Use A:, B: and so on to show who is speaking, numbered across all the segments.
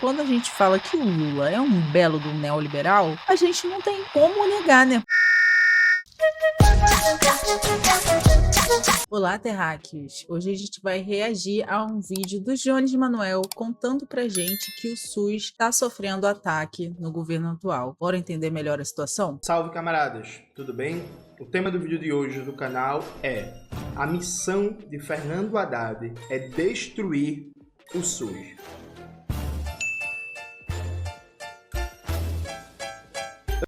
A: quando a gente fala que o Lula é um belo do neoliberal, a gente não tem como negar, né? Olá, terráqueos! Hoje a gente vai reagir a um vídeo do Jones Manoel contando pra gente que o SUS está sofrendo ataque no governo atual. Bora entender melhor a situação?
B: Salve, camaradas! Tudo bem? O tema do vídeo de hoje do canal é: a missão de Fernando Haddad é destruir o SUS.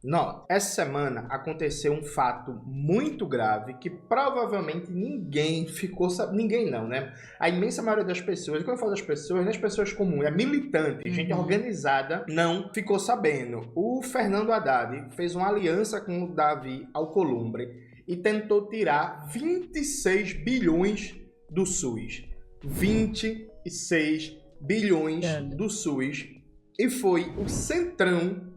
B: Não, essa semana aconteceu um fato muito grave que provavelmente ninguém ficou sabendo. Ninguém não, né? A imensa maioria das pessoas, quando eu falo das pessoas, não é as pessoas comuns, é militante, gente organizada, não ficou sabendo. O Fernando Haddad fez uma aliança com o Davi Alcolumbre e tentou tirar 26 bilhões do SUS. 26 bilhões do SUS. E foi o Centrão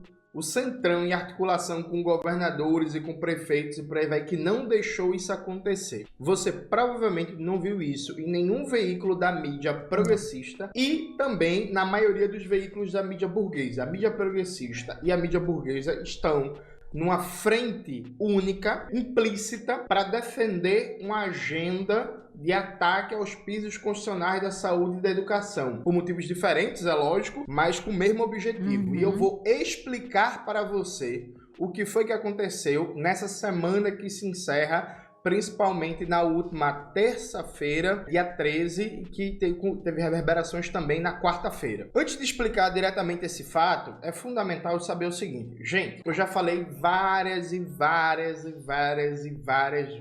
B: em articulação com governadores e com prefeitos e por aí vai, que não deixou isso acontecer. Você provavelmente não viu isso em nenhum veículo da mídia progressista e também na maioria dos veículos da mídia burguesa. A mídia progressista e a mídia burguesa estão numa frente única, implícita, para defender uma agenda de ataque aos pisos constitucionais da saúde e da educação. Por motivos diferentes, é lógico, mas com o mesmo objetivo. E eu vou explicar para você o que foi que aconteceu nessa semana que se encerra, principalmente na última terça-feira, dia 13, que teve reverberações também na quarta-feira. Antes de explicar diretamente esse fato, é fundamental saber o seguinte. Gente, eu já falei várias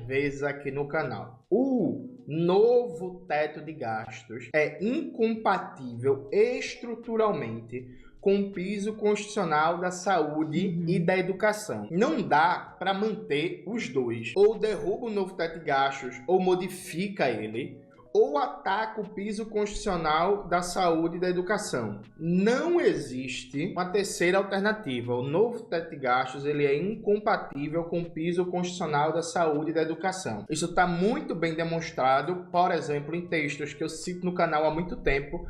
B: vezes aqui no canal. O novo teto de gastos é incompatível estruturalmente com o piso constitucional da saúde e da educação. Não dá para manter os dois. Ou derruba o novo teto de gastos, ou modifica ele, ou ataca o piso constitucional da saúde e da educação. Não existe uma terceira alternativa. O novo teto de gastos ele é incompatível com o piso constitucional da saúde e da educação. Isso está muito bem demonstrado, por exemplo, em textos que eu cito no canal há muito tempo.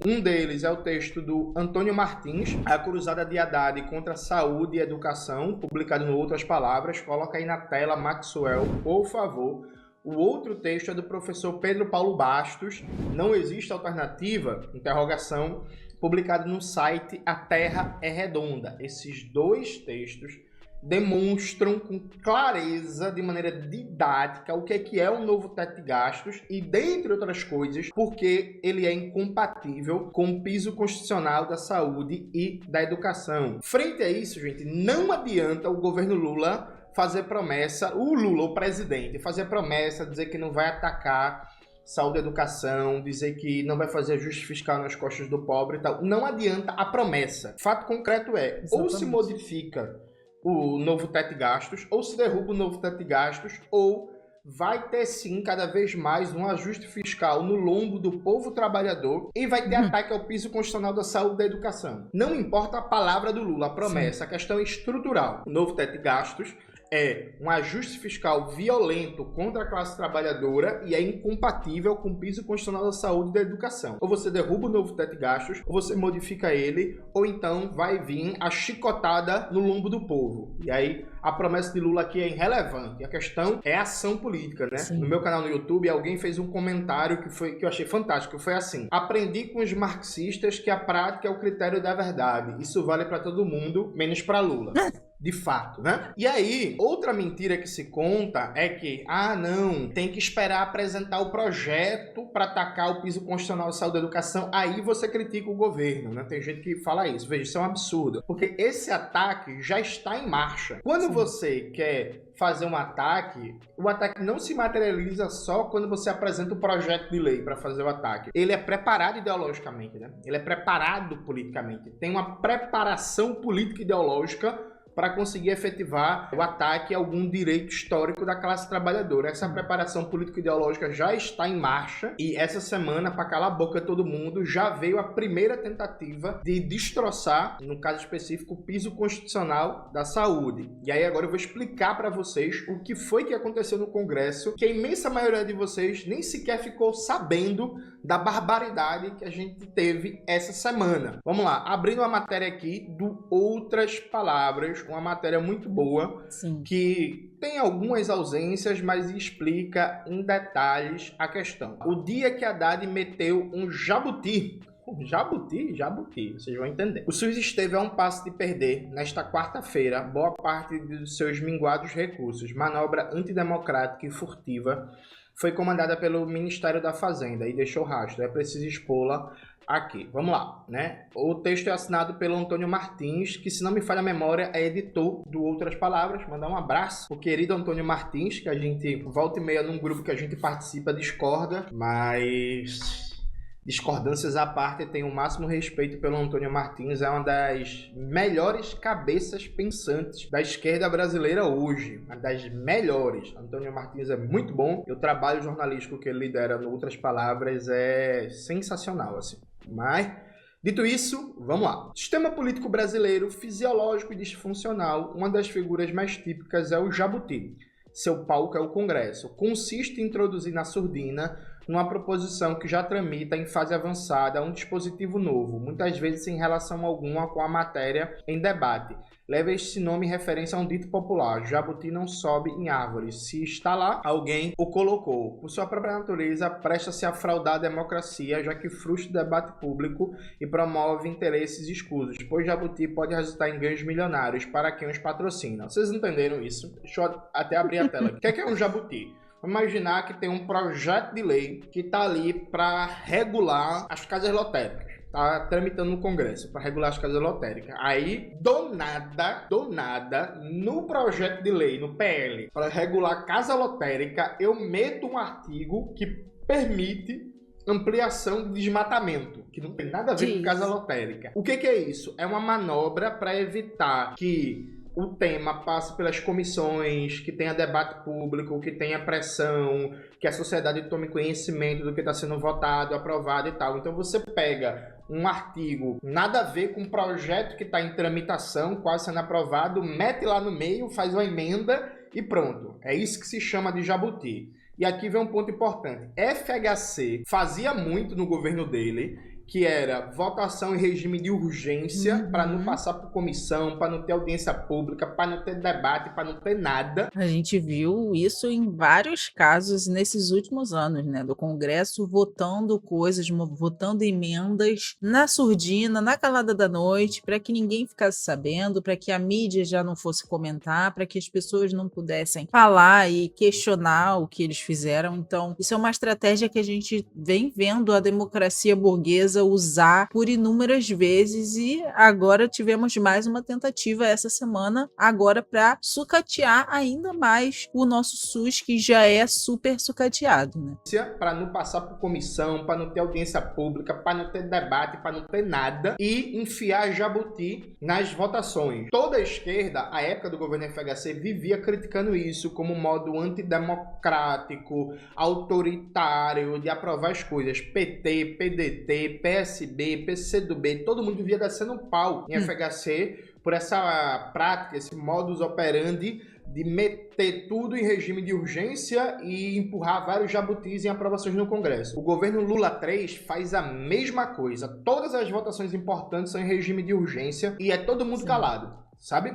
B: Um deles é o texto do Antônio Martins, A Cruzada de Haddad contra a Saúde e Educação, publicado no Outras Palavras. Coloca aí na tela, Maxwell, por favor. O outro texto é do professor Pedro Paulo Bastos, Não Existe Alternativa? Interrogação, publicado no site A Terra é Redonda. Esses dois textos demonstram com clareza, de maneira didática, o que é o novo teto de gastos e, dentre outras coisas, porque ele é incompatível com o piso constitucional da saúde e da educação. Frente a isso, gente, não adianta o governo Lula fazer promessa, o presidente, fazer promessa, dizer que não vai atacar saúde e educação, dizer que não vai fazer ajuste fiscal nas costas do pobre e tal. Não adianta a promessa. Fato concreto é, ou se modifica o novo teto de gastos, ou se derruba o novo teto de gastos, ou vai ter sim cada vez mais um ajuste fiscal no lombo do povo trabalhador e vai ter ataque ao piso constitucional da saúde e da educação. Não importa a palavra do Lula, a promessa, a questão é estrutural. O novo teto de gastos é um ajuste fiscal violento contra a classe trabalhadora e é incompatível com o piso constitucional da saúde e da educação. Ou você derruba o novo teto de gastos, ou você modifica ele, ou então vai vir a chicotada no lombo do povo. E aí a promessa de Lula aqui é irrelevante. A questão é a ação política, né? Sim. No meu canal no YouTube, alguém fez um comentário que eu achei fantástico. Foi assim: aprendi com os marxistas que a prática é o critério da verdade. Isso vale para todo mundo, menos para Lula. De fato, né? E aí, outra mentira que se conta é que, não, tem que esperar apresentar o projeto para atacar o piso constitucional de saúde e educação, aí você critica o governo, né? Tem gente que fala isso. Veja, isso é um absurdo, porque esse ataque já está em marcha. Quando você quer fazer um ataque, o ataque não se materializa só quando você apresenta o projeto de lei para fazer o ataque. Ele é preparado ideologicamente, né? Ele é preparado politicamente. Tem uma preparação política ideológica para conseguir efetivar o ataque a algum direito histórico da classe trabalhadora. Essa preparação político-ideológica já está em marcha e essa semana, para calar a boca de todo mundo, já veio a primeira tentativa de destroçar, no caso específico, o piso constitucional da saúde. E aí agora eu vou explicar para vocês o que foi que aconteceu no Congresso, que a imensa maioria de vocês nem sequer ficou sabendo da barbaridade que a gente teve essa semana. Vamos lá, abrindo a matéria aqui do Outras Palavras, uma matéria muito boa,
A: Sim.
B: que tem algumas ausências, mas explica em detalhes a questão. O dia que Haddad meteu um jabuti, vocês vão entender. O SUS esteve a um passo de perder, nesta quarta-feira, boa parte dos seus minguados recursos. Manobra antidemocrática e furtiva foi comandada pelo Ministério da Fazenda e deixou rastro. É preciso expô-la aqui. Vamos lá, né? O texto é assinado pelo Antônio Martins, que, se não me falha a memória, é editor do Outras Palavras. Mandar um abraço pro querido Antônio Martins, que a gente volta e meia num grupo que a gente participa, discorda, mas discordâncias à parte, tenho o máximo respeito pelo Antônio Martins, é uma das melhores cabeças pensantes da esquerda brasileira hoje, uma das melhores. Antônio Martins é muito bom, e o trabalho jornalístico que ele lidera, no Outras Palavras, é sensacional, assim. Mas, dito isso, vamos lá. Sistema político brasileiro, fisiológico e disfuncional, uma das figuras mais típicas é o jabuti. Seu palco é o Congresso. Consiste em introduzir na surdina numa proposição que já tramita em fase avançada um dispositivo novo, muitas vezes sem relação alguma com a matéria em debate. Leva este nome em referência a um dito popular: jabuti não sobe em árvores. Se está lá, alguém o colocou. Por sua própria natureza, presta-se a fraudar a democracia, já que frustra o debate público e promove interesses escusos, pois jabuti pode resultar em ganhos milionários para quem os patrocina. Vocês entenderam isso? Deixa eu até abrir a tela. O que é um jabuti? Vamos imaginar que tem um projeto de lei que está ali para regular as casas lotéricas. Está tramitando no Congresso para regular as casas lotéricas. Aí, do nada, no projeto de lei, no PL, para regular casa lotérica, eu meto um artigo que permite ampliação de desmatamento, que não tem nada a ver com casa lotérica. O que é isso? É uma manobra para evitar que o tema passe pelas comissões, que tenha debate público, que tenha pressão, que a sociedade tome conhecimento do que está sendo votado, aprovado e tal. Então você pega um artigo nada a ver com um projeto que está em tramitação, quase sendo aprovado, mete lá no meio, faz uma emenda e pronto. É isso que se chama de jabuti. E aqui vem um ponto importante. FHC fazia muito no governo dele, que era votação em regime de urgência, para não passar por comissão, para não ter audiência pública, para não ter debate, para não ter nada.
A: A gente viu isso em vários casos nesses últimos anos, né? Do Congresso votando coisas, votando emendas na surdina, na calada da noite, para que ninguém ficasse sabendo, para que a mídia já não fosse comentar, para que as pessoas não pudessem falar e questionar o que eles fizeram. Então, isso é uma estratégia que a gente vem vendo a democracia burguesa usar por inúmeras vezes, e agora tivemos mais uma tentativa essa semana, agora para sucatear ainda mais o nosso SUS, que já é super sucateado, né?
B: Para não passar por comissão, para não ter audiência pública, para não ter debate, para não ter nada, e enfiar jabuti nas votações. Toda a esquerda, à época do governo FHC, vivia criticando isso como modo antidemocrático, autoritário de aprovar as coisas. PT, PDT, PSB, PCdoB, todo mundo vivia descendo um pau em FHC por essa prática, esse modus operandi de meter tudo em regime de urgência e empurrar vários jabutis em aprovações no Congresso. O governo Lula 3 faz a mesma coisa. Todas as votações importantes são em regime de urgência e é todo mundo calado, sabe?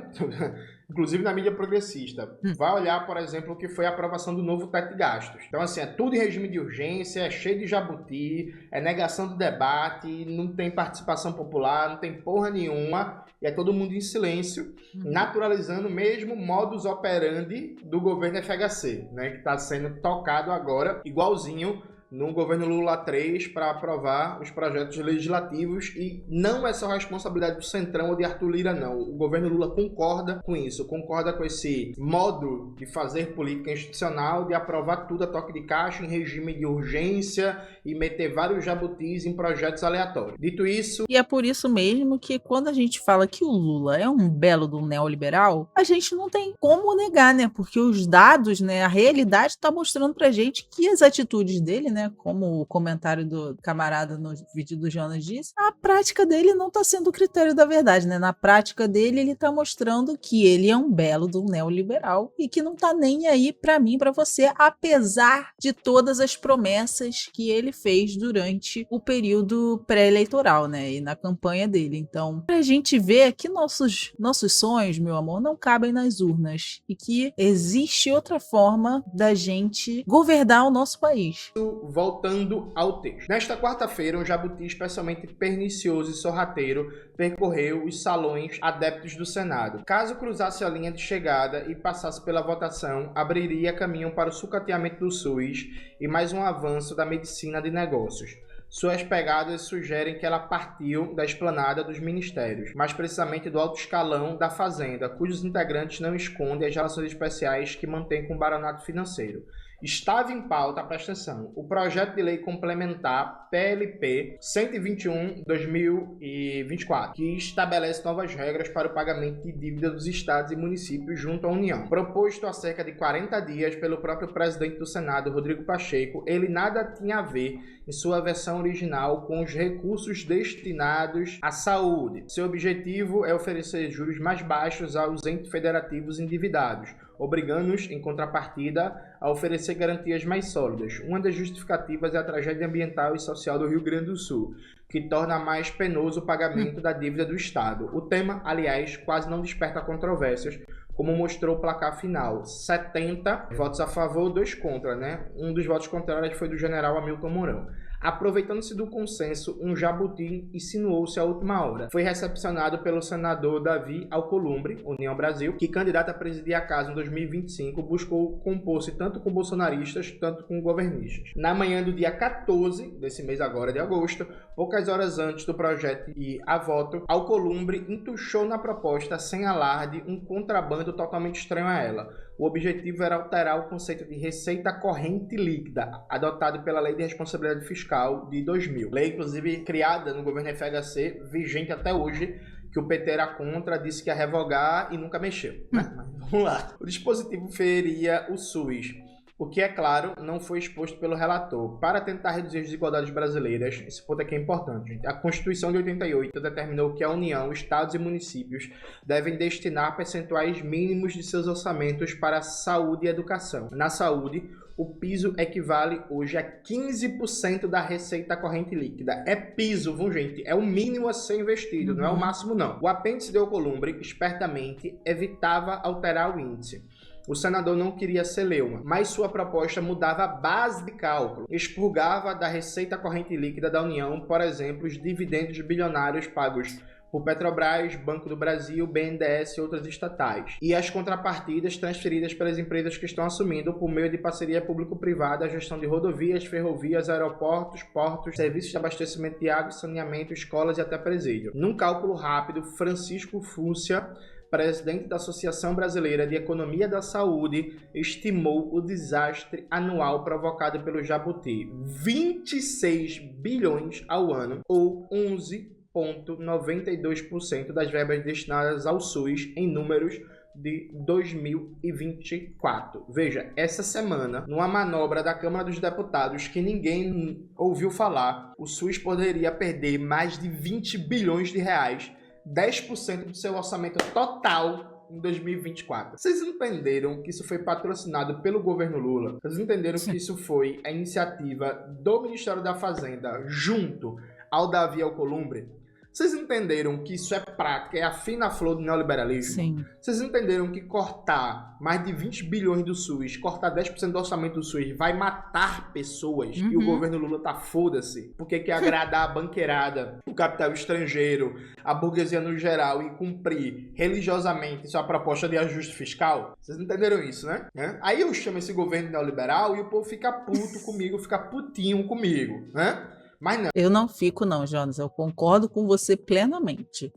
B: Inclusive na mídia progressista. Vai olhar, por exemplo, o que foi a aprovação do novo teto de gastos. Então, assim, é tudo em regime de urgência, é cheio de jabuti, é negação do debate, não tem participação popular, não tem porra nenhuma, e é todo mundo em silêncio, naturalizando o mesmo modus operandi do governo FHC, né, que está sendo tocado agora, igualzinho no governo Lula 3 para aprovar os projetos legislativos, e não é só responsabilidade do Centrão ou de Arthur Lira, não. O governo Lula concorda com isso, concorda com esse modo de fazer política institucional, de aprovar tudo a toque de caixa em regime de urgência e meter vários jabutis em projetos aleatórios. Dito isso...
A: E é por isso mesmo que quando a gente fala que o Lula é um belo do neoliberal, a gente não tem como negar, né? Porque os dados, né, a realidade está mostrando pra gente que as atitudes dele, né, como o comentário do camarada no vídeo do Jonas disse, a prática dele não está sendo o critério da verdade, né? Na prática dele, ele está mostrando que ele é um belo do neoliberal e que não tá nem aí para mim, para você, apesar de todas as promessas que ele fez durante o período pré-eleitoral, né, e na campanha dele. Então, pra gente ver que nossos sonhos, meu amor, não cabem nas urnas e que existe outra forma da gente governar o nosso país.
B: Voltando ao texto. Nesta quarta-feira, um jabuti especialmente pernicioso e sorrateiro percorreu os salões adeptos do Senado. Caso cruzasse a linha de chegada e passasse pela votação, abriria caminho para o sucateamento do SUS e mais um avanço da medicina de negócios. Suas pegadas sugerem que ela partiu da esplanada dos ministérios, mais precisamente do alto escalão da Fazenda, cujos integrantes não escondem as relações especiais que mantém com o baronato financeiro. Estava em pauta, presta atenção, o projeto de lei complementar PLP 121/2024, que estabelece novas regras para o pagamento de dívida dos estados e municípios junto à União. Proposto há cerca de 40 dias pelo próprio presidente do Senado, Rodrigo Pacheco, ele nada tinha a ver, em sua versão original, com os recursos destinados à saúde. Seu objetivo é oferecer juros mais baixos aos entes federativos endividados, obrigando-os, em contrapartida, a oferecer garantias mais sólidas. Uma das justificativas é a tragédia ambiental e social do Rio Grande do Sul, que torna mais penoso o pagamento da dívida do Estado. O tema, aliás, quase não desperta controvérsias, como mostrou o placar final. 70 votos a favor, 2 contra, né? Um dos votos contrários foi do general Hamilton Mourão. Aproveitando-se do consenso, um jabuti insinuou-se à última hora. Foi recepcionado pelo senador Davi Alcolumbre, União Brasil, que, candidato a presidir a casa em 2025, buscou compor-se tanto com bolsonaristas, tanto com governistas. Na manhã do dia 14 desse mês agora de agosto, poucas horas antes do projeto ir a voto, Alcolumbre entuchou na proposta, sem alarde, um contrabando totalmente estranho a ela. O objetivo era alterar o conceito de receita corrente líquida, adotado pela Lei de Responsabilidade Fiscal de 2000. Lei, inclusive, criada no governo FHC, vigente até hoje, que o PT era contra, disse que ia revogar e nunca mexeu, né? Mas vamos lá. O dispositivo feria o SUS, o que, é claro, não foi exposto pelo relator. Para tentar reduzir as desigualdades brasileiras, esse ponto aqui é importante, gente. A Constituição de 88 determinou que a União, estados e municípios devem destinar percentuais mínimos de seus orçamentos para saúde e educação. Na saúde, o piso equivale hoje a 15% da receita corrente líquida. É piso, viu, gente? É o mínimo a ser investido, não é o máximo, não. O apêndice de Alcolumbre, espertamente, evitava alterar o índice. O senador não queria celeuma, mas sua proposta mudava a base de cálculo. Expurgava da receita corrente líquida da União, por exemplo, os dividendos bilionários pagos por Petrobras, Banco do Brasil, BNDES e outras estatais. E as contrapartidas transferidas pelas empresas que estão assumindo, por meio de parceria público-privada, a gestão de rodovias, ferrovias, aeroportos, portos, serviços de abastecimento de água e saneamento, escolas e até presídio. Num cálculo rápido, Francisco Fúcia, presidente da Associação Brasileira de Economia da Saúde, estimou o desastre anual provocado pelo jabuti: 26 bilhões ao ano, ou 11,92% das verbas destinadas ao SUS em números de 2024. Veja, essa semana, numa manobra da Câmara dos Deputados que ninguém ouviu falar, o SUS poderia perder mais de 20 bilhões de reais, 10% do seu orçamento total em 2024. Vocês entenderam que isso foi patrocinado pelo governo Lula? Vocês entenderam que isso foi a iniciativa do Ministério da Fazenda junto ao Davi Alcolumbre? Vocês entenderam que isso é prática, é a fina flor do neoliberalismo?
A: Sim.
B: Vocês entenderam que cortar mais de 20 bilhões do SUS, cortar 10% do orçamento do SUS vai matar pessoas? E o governo Lula tá foda-se. Porque quer agradar a banqueirada, o capital estrangeiro, a burguesia no geral e cumprir religiosamente sua proposta de ajuste fiscal? Vocês entenderam isso, né? Aí eu chamo esse governo neoliberal e o povo fica puto comigo, fica putinho comigo, né? Mas não.
A: Eu não fico não, Jonas. Eu concordo com você plenamente.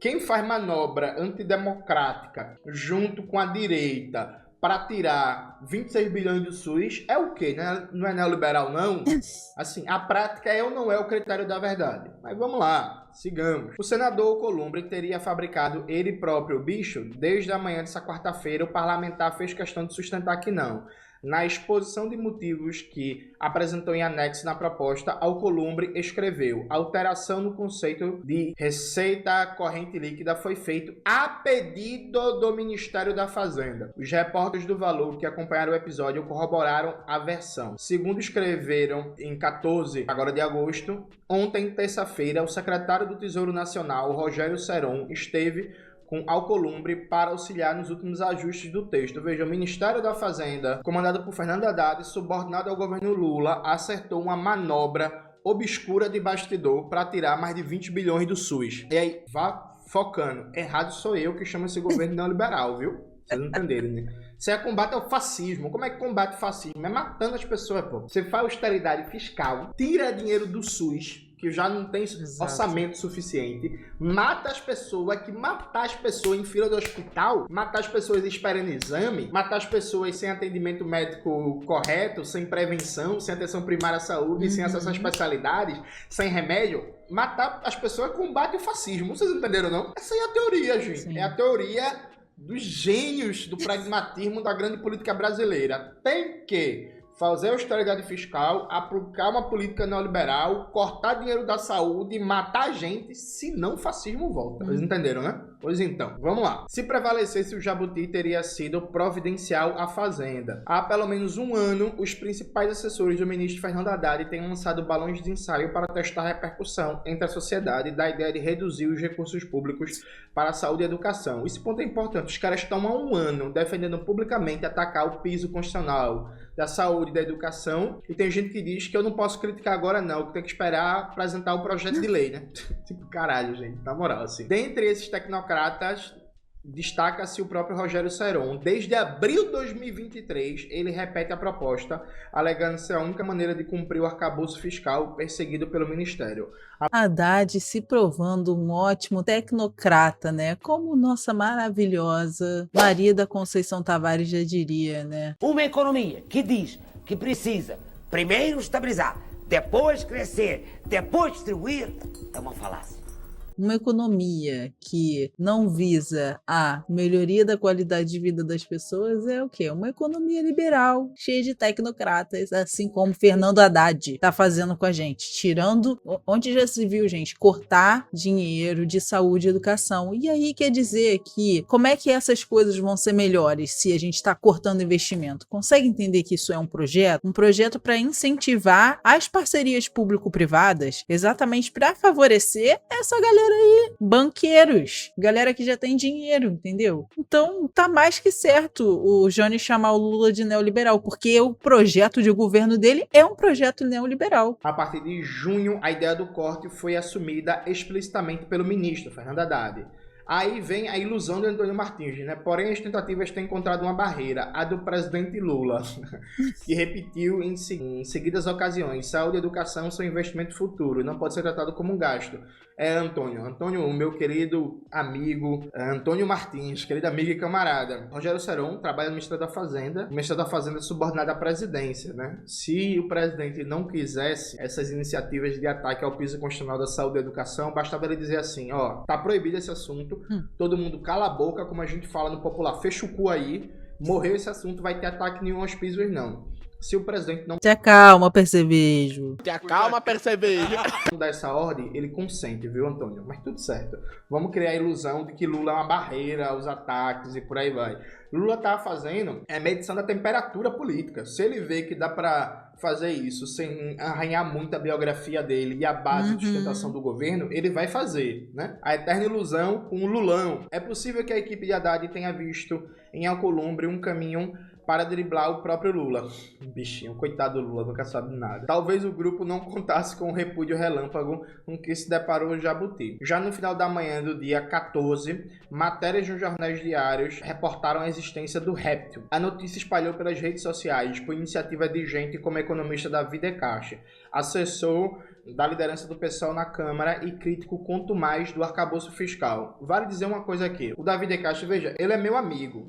B: Quem faz manobra antidemocrática junto com a direita para tirar 26 bilhões do SUS é o quê? Não é neoliberal, não? Assim, a prática é ou não é o critério da verdade. Mas vamos lá, sigamos. O senador Alcolumbre teria fabricado ele próprio o bicho? Desde a manhã dessa quarta-feira, o parlamentar fez questão de sustentar que não. Na exposição de motivos que apresentou em anexo na proposta, Alcolumbre escreveu: alteração no conceito de receita corrente líquida foi feito a pedido do Ministério da Fazenda. Os repórteres do Valor que acompanharam o episódio corroboraram a versão. Segundo escreveram em 14 agora de agosto, ontem, terça-feira, o secretário do Tesouro Nacional, Rogério Seron, esteve com Alcolumbre para auxiliar nos últimos ajustes do texto. Veja, o Ministério da Fazenda, comandado por Fernando Haddad, subordinado ao governo Lula, acertou uma manobra obscura de bastidor para tirar mais de 20 bilhões do SUS. E aí, vá focando. Errado sou eu que chamo esse governo neoliberal, viu? Vocês não entenderam, né? Isso é combate ao fascismo. Como é que combate o fascismo? É matando as pessoas, pô. Você faz austeridade fiscal, tira dinheiro do SUS, que já não tem orçamento suficiente, mata as pessoas, que matar as pessoas em fila do hospital, matar as pessoas esperando exame, matar as pessoas sem atendimento médico correto, sem prevenção, sem atenção primária à saúde, sem acesso a especialidades, sem remédio, matar as pessoas combate o fascismo. Vocês entenderam, não? Essa é a teoria, gente. Sim. É a teoria dos gênios do pragmatismo da grande política brasileira. Tem que fazer austeridade fiscal, aplicar uma política neoliberal, cortar dinheiro da saúde, matar a gente, senão o fascismo volta. Vocês entenderam, né? Pois então, vamos lá. Se prevalecesse o Jabuti, teria sido providencial à Fazenda. Há pelo menos um ano, os principais assessores do ministro Fernando Haddad têm lançado balões de ensaio para testar a repercussão entre a sociedade da ideia de reduzir os recursos públicos para a saúde e a educação. Esse ponto é importante. Os caras estão há um ano defendendo publicamente atacar o piso constitucional da saúde e da educação, e tem gente que diz que eu não posso criticar agora não, que tem que esperar apresentar o projeto de lei, né? Tipo, caralho, gente, na moral, assim. Dentre esses tecnocratas, destaca-se o próprio Rogério Seron. Desde abril de 2023, ele repete a proposta, alegando ser a única maneira de cumprir o arcabouço fiscal perseguido pelo Ministério.
A: Haddad se provando um ótimo tecnocrata, né? Como nossa maravilhosa Maria da Conceição Tavares já diria, né?
C: Uma economia que diz que precisa primeiro estabilizar, depois crescer, depois distribuir, é uma falácia.
A: Uma economia que não visa a melhoria da qualidade de vida das pessoas é o quê? Uma economia liberal, cheia de tecnocratas, assim como Fernando Haddad está fazendo com a gente, tirando, onde já se viu, gente, cortar dinheiro de saúde e educação. E aí quer dizer que, como é que essas coisas vão ser melhores se a gente está cortando investimento? Consegue entender que isso é um projeto para incentivar as parcerias público-privadas, exatamente para favorecer essa galera aí, banqueiros, galera que já tem dinheiro, entendeu? Então tá mais que certo o Johnny chamar o Lula de neoliberal, porque o projeto de governo dele é um projeto neoliberal.
B: A partir de junho, a ideia do corte foi assumida explicitamente pelo ministro Fernando Haddad. Aí vem a ilusão de Antônio Martins, né? Porém, as tentativas têm encontrado uma barreira, a do presidente Lula, que repetiu em seguidas ocasiões: saúde e educação são investimento futuro e não pode ser tratado como um gasto. Antônio, meu querido amigo, Antônio Martins, querido amigo e camarada. Rogério Seron trabalha no Ministério da Fazenda. O Ministério da Fazenda é subordinado à presidência, né? Se o presidente não quisesse essas iniciativas de ataque ao piso constitucional da saúde e educação, bastava ele dizer assim: ó, tá proibido esse assunto, todo mundo cala a boca, como a gente fala no popular, fecha o cu aí, morreu esse assunto, vai ter ataque nenhum aos pisos não. Se o presidente não
A: Te acalma, percevejo.
D: Te acalma, percevejo.
B: dar essa ordem, ele consente, viu, Antônio? Mas tudo certo. Vamos criar a ilusão de que Lula é uma barreira aos ataques e por aí vai. Lula tá fazendo medição da temperatura política. Se ele vê que dá para fazer isso sem arranhar muito a biografia dele e a base de sustentação do governo, ele vai fazer, né? A eterna ilusão com o Lulão. É possível que a equipe de Haddad tenha visto em Alcolumbre um caminho para driblar o próprio Lula. Bichinho, coitado do Lula, nunca sabe nada. Talvez o grupo não contasse com o repúdio relâmpago com que se deparou o Jabuti. Já no final da manhã do dia 14, matérias nos jornais diários reportaram a existência do réptil. A notícia espalhou pelas redes sociais por iniciativa de gente como o economista Davi De Castro, assessor da liderança do PSOL na Câmara e crítico quanto mais do arcabouço fiscal. Vale dizer uma coisa aqui, o Davi De Castro, veja, ele é meu amigo,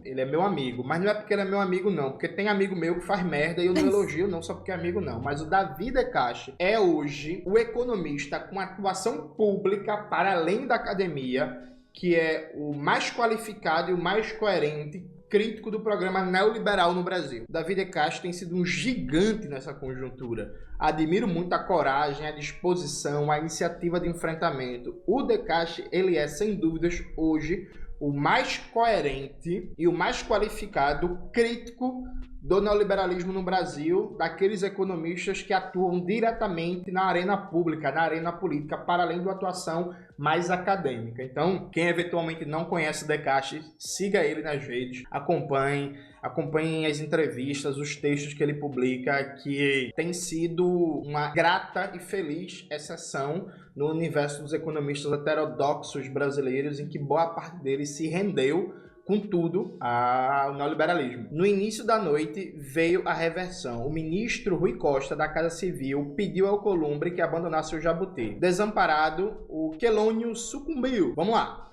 B: mas não é porque ele é meu amigo não, porque tem amigo meu que faz merda e eu não elogio não só porque é amigo não, mas o Davi De Castro é hoje o economista com atuação pública para além da academia, que é o mais qualificado e o mais coerente crítico do programa neoliberal no Brasil. Davi De Castro tem sido um gigante nessa conjuntura. Admiro muito a coragem, a disposição, a iniciativa de enfrentamento. O De Castro, ele é, sem dúvidas, hoje, o mais coerente e o mais qualificado crítico do neoliberalismo no Brasil, daqueles economistas que atuam diretamente na arena pública, na arena política, para além da atuação mais acadêmica. Então, quem eventualmente não conhece o De Castro, siga ele nas redes, acompanhem as entrevistas, os textos que ele publica, que tem sido uma grata e feliz exceção no universo dos economistas heterodoxos brasileiros, em que boa parte deles se rendeu contudo, ao neoliberalismo. No início da noite, veio a reversão. O ministro Rui Costa, da Casa Civil, pediu ao Alcolumbre que abandonasse o Jabuti. Desamparado, o Quelônio sucumbiu. Vamos lá.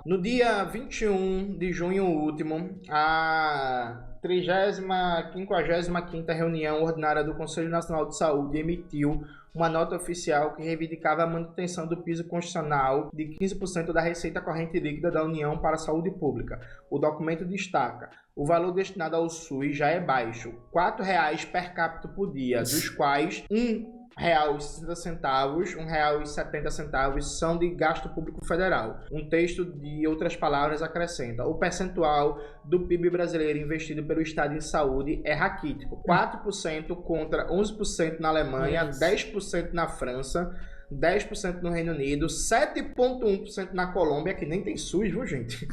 B: No dia 21 de junho último, a 55ª reunião ordinária do Conselho Nacional de Saúde emitiu uma nota oficial que reivindicava a manutenção do piso constitucional de 15% da receita corrente líquida da União para a saúde pública. O documento destaca: o valor destinado ao SUS já é baixo, R$ 4,00 per capita por dia, dos quais R$1,60, R$1,70 são de gasto público federal. Um texto, de outras palavras, acrescenta: o percentual do PIB brasileiro investido pelo Estado em saúde é raquítico. 4% contra 11% na Alemanha, 10% na França, 10% no Reino Unido, 7,1% na Colômbia, que nem tem SUS, viu, gente?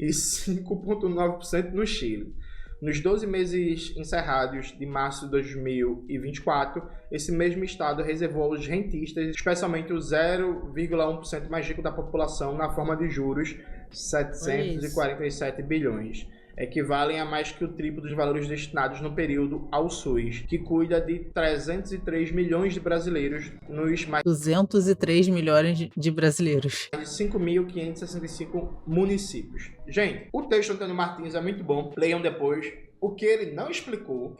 B: E 5,9% no Chile. Nos 12 meses encerrados de março de 2024, esse mesmo estado reservou aos rentistas, especialmente o 0,1% mais rico da população, na forma de juros, 747 bilhões. Equivalem a mais que o triplo dos valores destinados no período ao SUS, que cuida de 303 milhões de brasileiros nos mais
A: 203 milhões de brasileiros.
B: de 5.565 municípios. Gente, o texto do Antônio Martins é muito bom, leiam depois. O que ele não explicou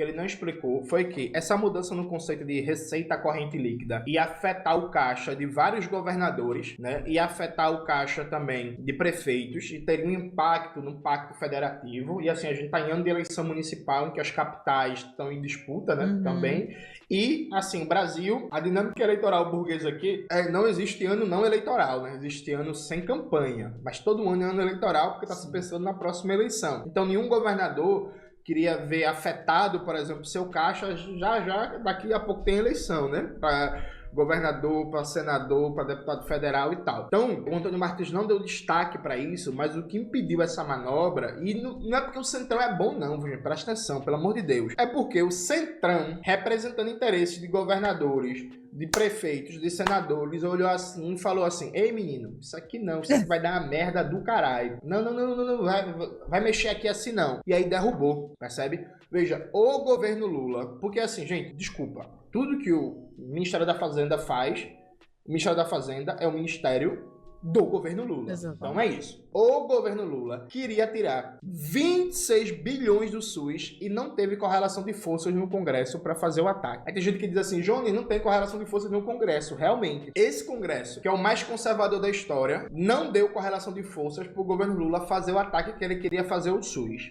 B: foi que essa mudança no conceito de receita corrente líquida ia afetar o caixa de vários governadores, né? Ia afetar o caixa também de prefeitos e teria um impacto no pacto federativo. E assim, a gente está em ano de eleição municipal, em que as capitais estão em disputa, né? Também. E, assim, Brasil, a dinâmica eleitoral burguesa aqui, não existe ano não eleitoral, né? Existe ano sem campanha. Mas todo ano é ano eleitoral porque está se pensando na próxima eleição. Então, nenhum governador queria ver afetado, por exemplo, seu caixa, já daqui a pouco tem eleição, né? Para governador, para senador, para deputado federal e tal. Então, o Antônio Martins não deu destaque para isso, mas o que impediu essa manobra, e não é porque o Centrão é bom não, gente, presta atenção, pelo amor de Deus, é porque o Centrão, representando interesses de governadores, de prefeitos, de senadores, olhou assim e falou assim: ei menino, isso aqui vai dar uma merda do caralho. Não, vai mexer aqui assim não. E aí derrubou, percebe? Veja, o governo Lula, porque assim, gente, desculpa, tudo que o Ministério da Fazenda faz, o Ministério da Fazenda é o ministério do governo Lula. Exatamente. Então é isso. O governo Lula queria tirar 26 bilhões do SUS e não teve correlação de forças no Congresso para fazer o ataque. Aí tem gente que diz assim: Johnny, não tem correlação de forças no Congresso. Realmente, esse Congresso, que é o mais conservador da história, não deu correlação de forças para o governo Lula fazer o ataque que ele queria fazer ao SUS.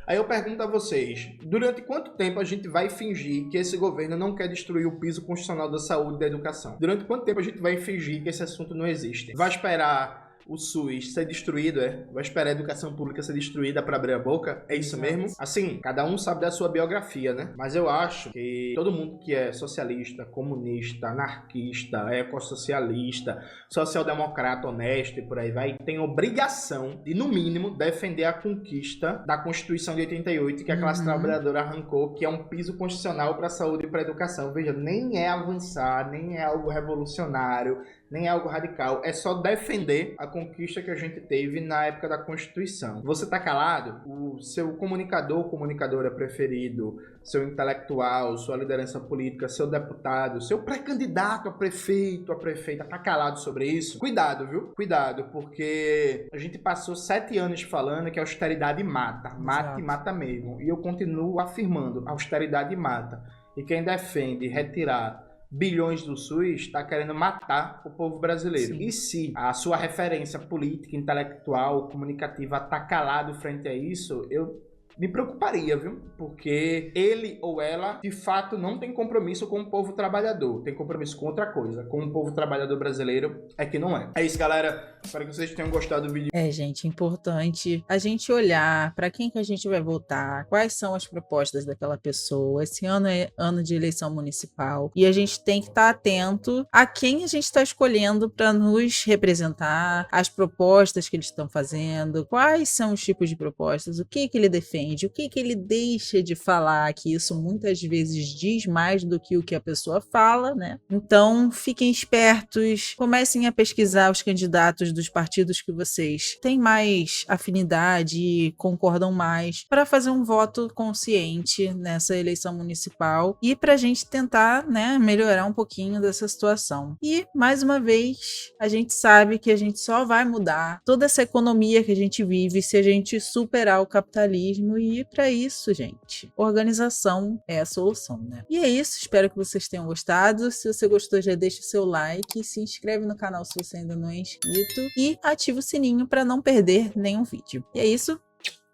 B: Aí eu pergunto a vocês, durante quanto tempo a gente vai fingir que esse governo não quer destruir o piso constitucional da saúde e da educação? Durante quanto tempo a gente vai fingir que esse assunto não existe? Vai esperar o SUS ser destruído, vai esperar a educação pública ser destruída para abrir a boca? É isso mesmo? Assim, cada um sabe da sua biografia, né? Mas eu acho que todo mundo que é socialista, comunista, anarquista, ecossocialista, social-democrata, honesto e por aí vai, tem obrigação de, no mínimo, defender a conquista da Constituição de 88 que a classe trabalhadora arrancou, que é um piso constitucional para a saúde e para a educação. Veja, nem é avançar, nem é algo revolucionário, nem é algo radical, é só defender a conquista que a gente teve na época da Constituição. Você tá calado? O seu comunicador, comunicadora preferido, seu intelectual, sua liderança política, seu deputado, seu pré-candidato a prefeito, a prefeita, tá calado sobre isso? Cuidado, viu? Cuidado, porque a gente passou 7 anos falando que a austeridade mata. Mata e mata mesmo. E eu continuo afirmando, austeridade mata. E quem defende retirar bilhões do SUS está querendo matar o povo brasileiro. Sim. E se a sua referência política, intelectual, comunicativa está calado frente a isso, eu me preocuparia, viu? Porque ele ou ela, de fato, não tem compromisso com o povo trabalhador. Tem compromisso com outra coisa. Com o povo trabalhador brasileiro é que não é. É isso, galera. Espero que vocês tenham gostado do vídeo.
A: Gente, importante a gente olhar para quem que a gente vai votar, quais são as propostas daquela pessoa. Esse ano é ano de eleição municipal e a gente tem que estar atento a quem a gente está escolhendo para nos representar, as propostas que eles estão fazendo, quais são os tipos de propostas, o que ele defende, o que ele deixa de falar, que isso muitas vezes diz mais do que o que a pessoa fala, né? Então, fiquem espertos, comecem a pesquisar os candidatos dos partidos que vocês têm mais afinidade e concordam mais, para fazer um voto consciente nessa eleição municipal e para a gente tentar, né, melhorar um pouquinho dessa situação. E, mais uma vez, a gente sabe que a gente só vai mudar toda essa economia que a gente vive se a gente superar o capitalismo. E para isso, gente, organização é a solução, né? E é isso, espero que vocês tenham gostado. Se você gostou, já deixa o seu like, se inscreve no canal se você ainda não é inscrito e ativa o sininho para não perder nenhum vídeo. E é isso,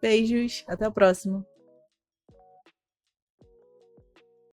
A: beijos, até o próximo.